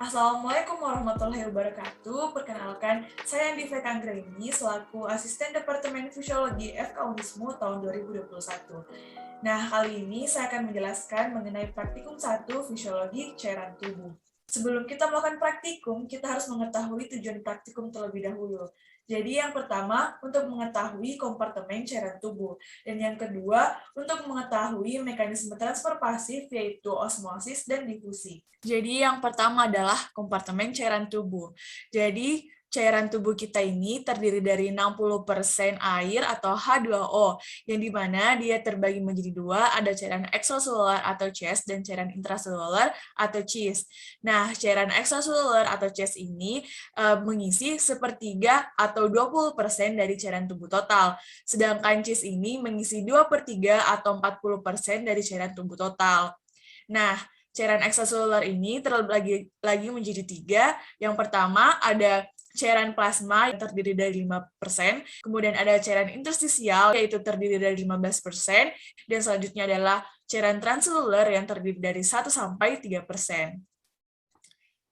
Assalamualaikum warahmatullahi wabarakatuh. Perkenalkan, saya Andifek Anggraini selaku Asisten Departemen Fisiologi FK Unismu tahun 2021. Nah, kali ini saya akan menjelaskan mengenai praktikum 1 fisiologi cairan tubuh. Sebelum kita melakukan praktikum, kita harus mengetahui tujuan praktikum terlebih dahulu. Jadi yang pertama, untuk mengetahui kompartemen cairan tubuh. Dan yang kedua, untuk mengetahui mekanisme transfer pasif, yaitu osmosis dan difusi. Jadi yang pertama adalah kompartemen cairan tubuh. Jadi cairan tubuh kita ini terdiri dari 60% air atau H2O, yang dimana dia terbagi menjadi dua, ada cairan ekstraseluler atau CES dan cairan intraseluler atau CIS. Nah, cairan ekstraseluler atau CES ini mengisi sepertiga atau 20% dari cairan tubuh total, sedangkan CIS ini mengisi 2/3 atau 40% dari cairan tubuh total. Nah, cairan ekstraseluler ini terbagi lagi menjadi tiga. Yang pertama ada cairan plasma yang terdiri dari 5%, kemudian ada cairan interstisial yaitu terdiri dari 15%, dan selanjutnya adalah cairan transseluler yang terdiri dari 1-3%.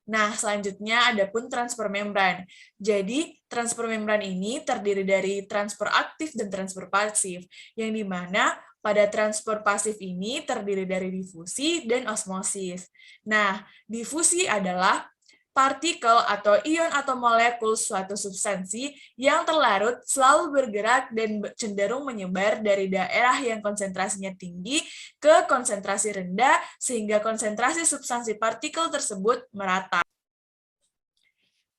Nah, selanjutnya ada pun transfer membran. Jadi, transfer membran ini terdiri dari transfer aktif dan transfer pasif, yang dimana pada transfer pasif ini terdiri dari difusi dan osmosis. Nah, difusi adalah partikel atau ion atau molekul suatu substansi yang terlarut selalu bergerak dan cenderung menyebar dari daerah yang konsentrasinya tinggi ke konsentrasi rendah sehingga konsentrasi substansi partikel tersebut merata.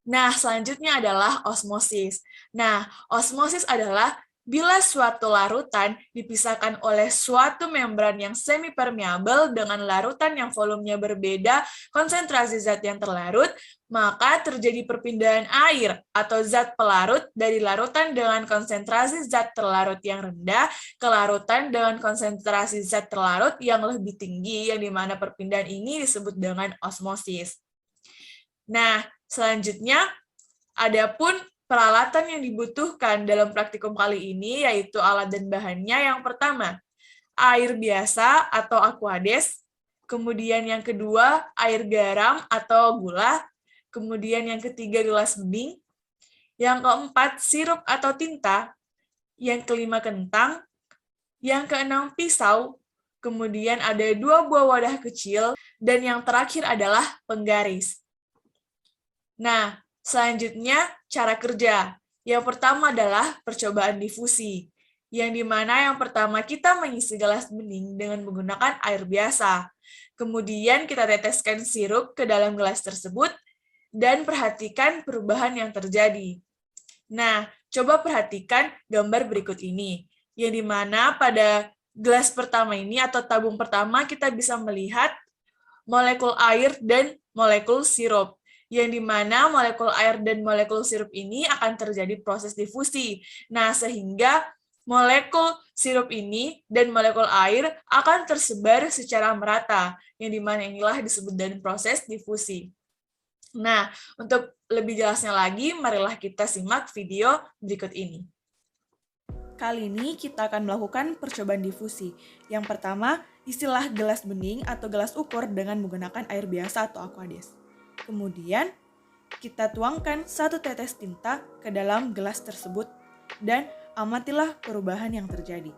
Nah, selanjutnya adalah osmosis. Nah, osmosis adalah bila suatu larutan dipisahkan oleh suatu membran yang semi-permeabel dengan larutan yang volumenya berbeda konsentrasi zat yang terlarut, maka terjadi perpindahan air atau zat pelarut dari larutan dengan konsentrasi zat terlarut yang rendah ke larutan dengan konsentrasi zat terlarut yang lebih tinggi, yang dimana perpindahan ini disebut dengan osmosis. Nah, selanjutnya adapun peralatan yang dibutuhkan dalam praktikum kali ini yaitu alat dan bahannya. Yang pertama, air biasa atau aquades, kemudian yang kedua air garam atau gula, kemudian yang ketiga gelas bening, yang keempat sirup atau tinta, yang kelima kentang, yang keenam pisau, kemudian ada 2 buah wadah kecil, dan yang terakhir adalah penggaris. Nah, selanjutnya cara kerja. Yang pertama adalah percobaan difusi, yang dimana yang pertama kita mengisi gelas bening dengan menggunakan air biasa. Kemudian kita teteskan sirup ke dalam gelas tersebut, dan perhatikan perubahan yang terjadi. Nah, coba perhatikan gambar berikut ini, yang dimana pada gelas pertama ini atau tabung pertama kita bisa melihat molekul air dan molekul sirup, yang dimana molekul air dan molekul sirup ini akan terjadi proses difusi. Nah, sehingga molekul sirup ini dan molekul air akan tersebar secara merata, yang dimana inilah disebut dengan proses difusi. Nah, untuk lebih jelasnya lagi, marilah kita simak video berikut ini. Kali ini kita akan melakukan percobaan difusi. Yang pertama, istilah gelas bening atau gelas ukur dengan menggunakan air biasa atau aquades. Kemudian, kita tuangkan 1 tetes tinta ke dalam gelas tersebut dan amatilah perubahan yang terjadi.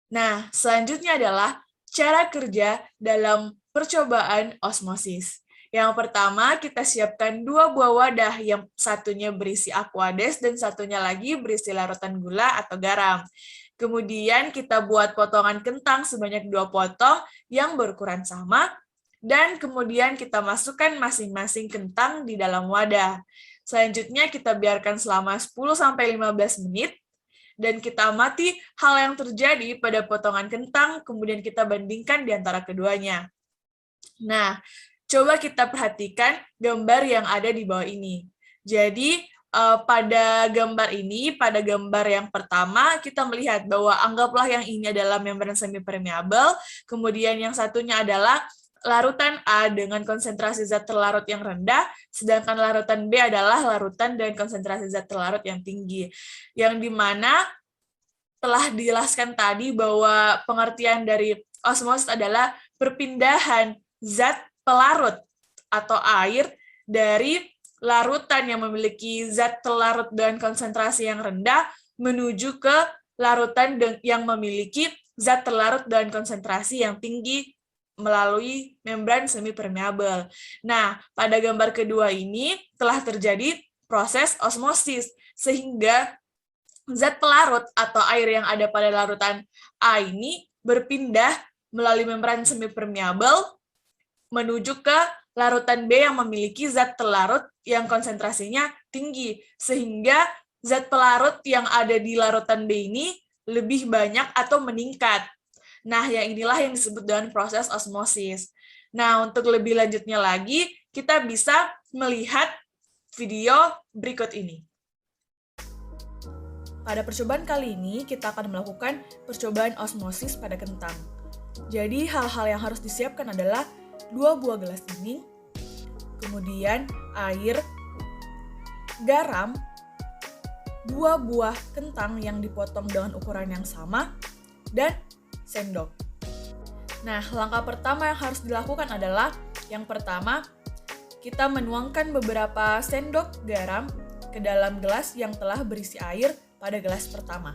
Nah, selanjutnya adalah cara kerja dalam percobaan osmosis. Yang pertama, kita siapkan 2 buah wadah, yang satunya berisi aquades dan satunya lagi berisi larutan gula atau garam. Kemudian kita buat potongan kentang sebanyak 2 potong yang berukuran sama, dan kemudian kita masukkan masing-masing kentang di dalam wadah. Selanjutnya kita biarkan selama 10-15 menit, dan kita amati hal yang terjadi pada potongan kentang, kemudian kita bandingkan di antara keduanya. Nah, coba kita perhatikan gambar yang ada di bawah ini. Jadi, pada gambar ini, pada gambar yang pertama, kita melihat bahwa anggaplah yang ini adalah membran semi-permeabel, kemudian yang satunya adalah larutan A dengan konsentrasi zat terlarut yang rendah, sedangkan larutan B adalah larutan dengan konsentrasi zat terlarut yang tinggi. Yang dimana telah dijelaskan tadi bahwa pengertian dari osmosis adalah perpindahan zat pelarut atau air dari larutan yang memiliki zat terlarut dengan konsentrasi yang rendah menuju ke larutan yang memiliki zat terlarut dengan konsentrasi yang tinggi melalui membran semipermeabel. Nah, pada gambar kedua ini telah terjadi proses osmosis, sehingga zat pelarut atau air yang ada pada larutan A ini berpindah melalui membran semipermeabel menuju ke larutan B yang memiliki zat pelarut yang konsentrasinya tinggi, sehingga zat pelarut yang ada di larutan B ini lebih banyak atau meningkat. Nah, yang inilah yang disebut dengan proses osmosis. Nah, untuk lebih lanjutnya lagi, kita bisa melihat video berikut ini. Pada percobaan kali ini, kita akan melakukan percobaan osmosis pada kentang. Jadi, hal-hal yang harus disiapkan adalah 2 buah gelas dingin, kemudian air, garam, 2 buah kentang yang dipotong dengan ukuran yang sama, dan sendok. Nah, langkah pertama yang harus dilakukan adalah yang pertama, kita menuangkan beberapa sendok garam ke dalam gelas yang telah berisi air pada gelas pertama.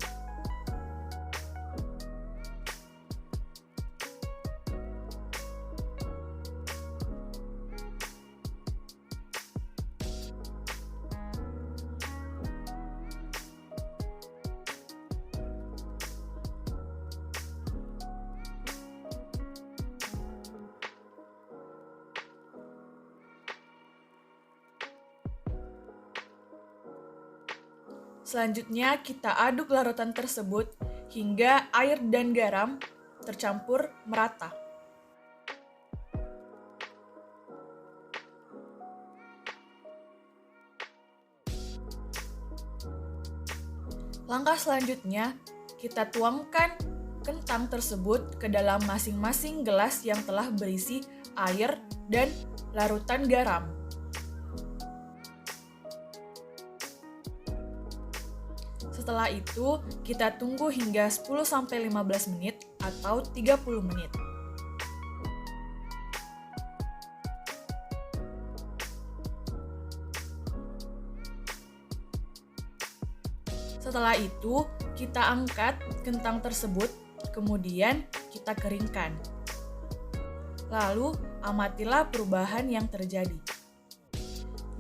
Selanjutnya, kita aduk larutan tersebut hingga air dan garam tercampur merata. Langkah selanjutnya, kita tuangkan kentang tersebut ke dalam masing-masing gelas yang telah berisi air dan larutan garam. Setelah itu, kita tunggu hingga 10-15 menit atau 30 menit. Setelah itu, kita angkat kentang tersebut, kemudian kita keringkan. Lalu, amatilah perubahan yang terjadi.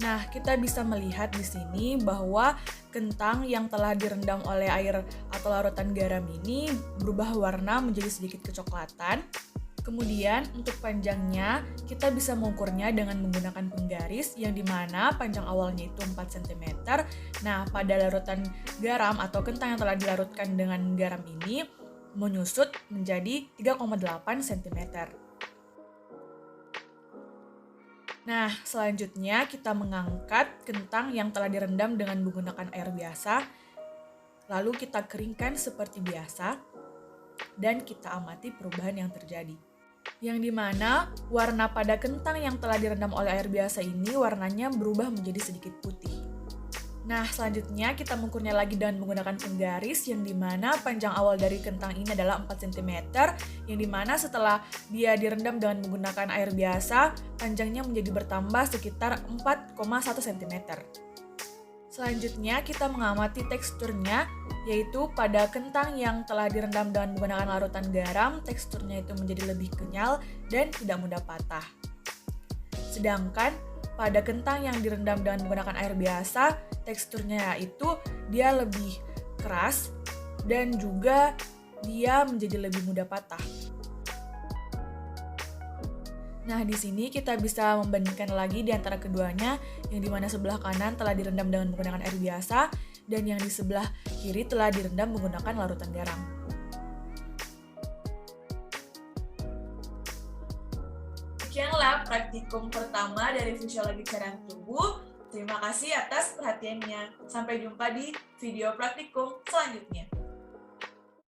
Nah, kita bisa melihat di sini bahwa kentang yang telah direndam oleh air atau larutan garam ini berubah warna menjadi sedikit kecoklatan. Kemudian untuk panjangnya kita bisa mengukurnya dengan menggunakan penggaris yang dimana panjang awalnya itu 4 cm. Nah, pada larutan garam atau kentang yang telah dilarutkan dengan garam ini menyusut menjadi 3,8 cm. Nah, selanjutnya kita mengangkat kentang yang telah direndam dengan menggunakan air biasa, lalu kita keringkan seperti biasa, dan kita amati perubahan yang terjadi. Yang dimana warna pada kentang yang telah direndam oleh air biasa ini warnanya berubah menjadi sedikit putih. Nah, selanjutnya kita mengukurnya lagi dengan menggunakan penggaris yang dimana panjang awal dari kentang ini adalah 4 cm, yang dimana setelah dia direndam dengan menggunakan air biasa, panjangnya menjadi bertambah sekitar 4,1 cm. Selanjutnya kita mengamati teksturnya, yaitu pada kentang yang telah direndam dengan menggunakan larutan garam, teksturnya itu menjadi lebih kenyal dan tidak mudah patah. Sedangkan pada kentang yang direndam dengan menggunakan air biasa, teksturnya itu dia lebih keras dan juga dia menjadi lebih mudah patah. Nah, di sini kita bisa membandingkan lagi di antara keduanya, yang dimana sebelah kanan telah direndam dengan menggunakan air biasa dan yang di sebelah kiri telah direndam menggunakan larutan garam. Sekianlah praktikum pertama dari fisiologi cairan tubuh. Terima kasih atas perhatiannya. Sampai jumpa di video praktikum selanjutnya.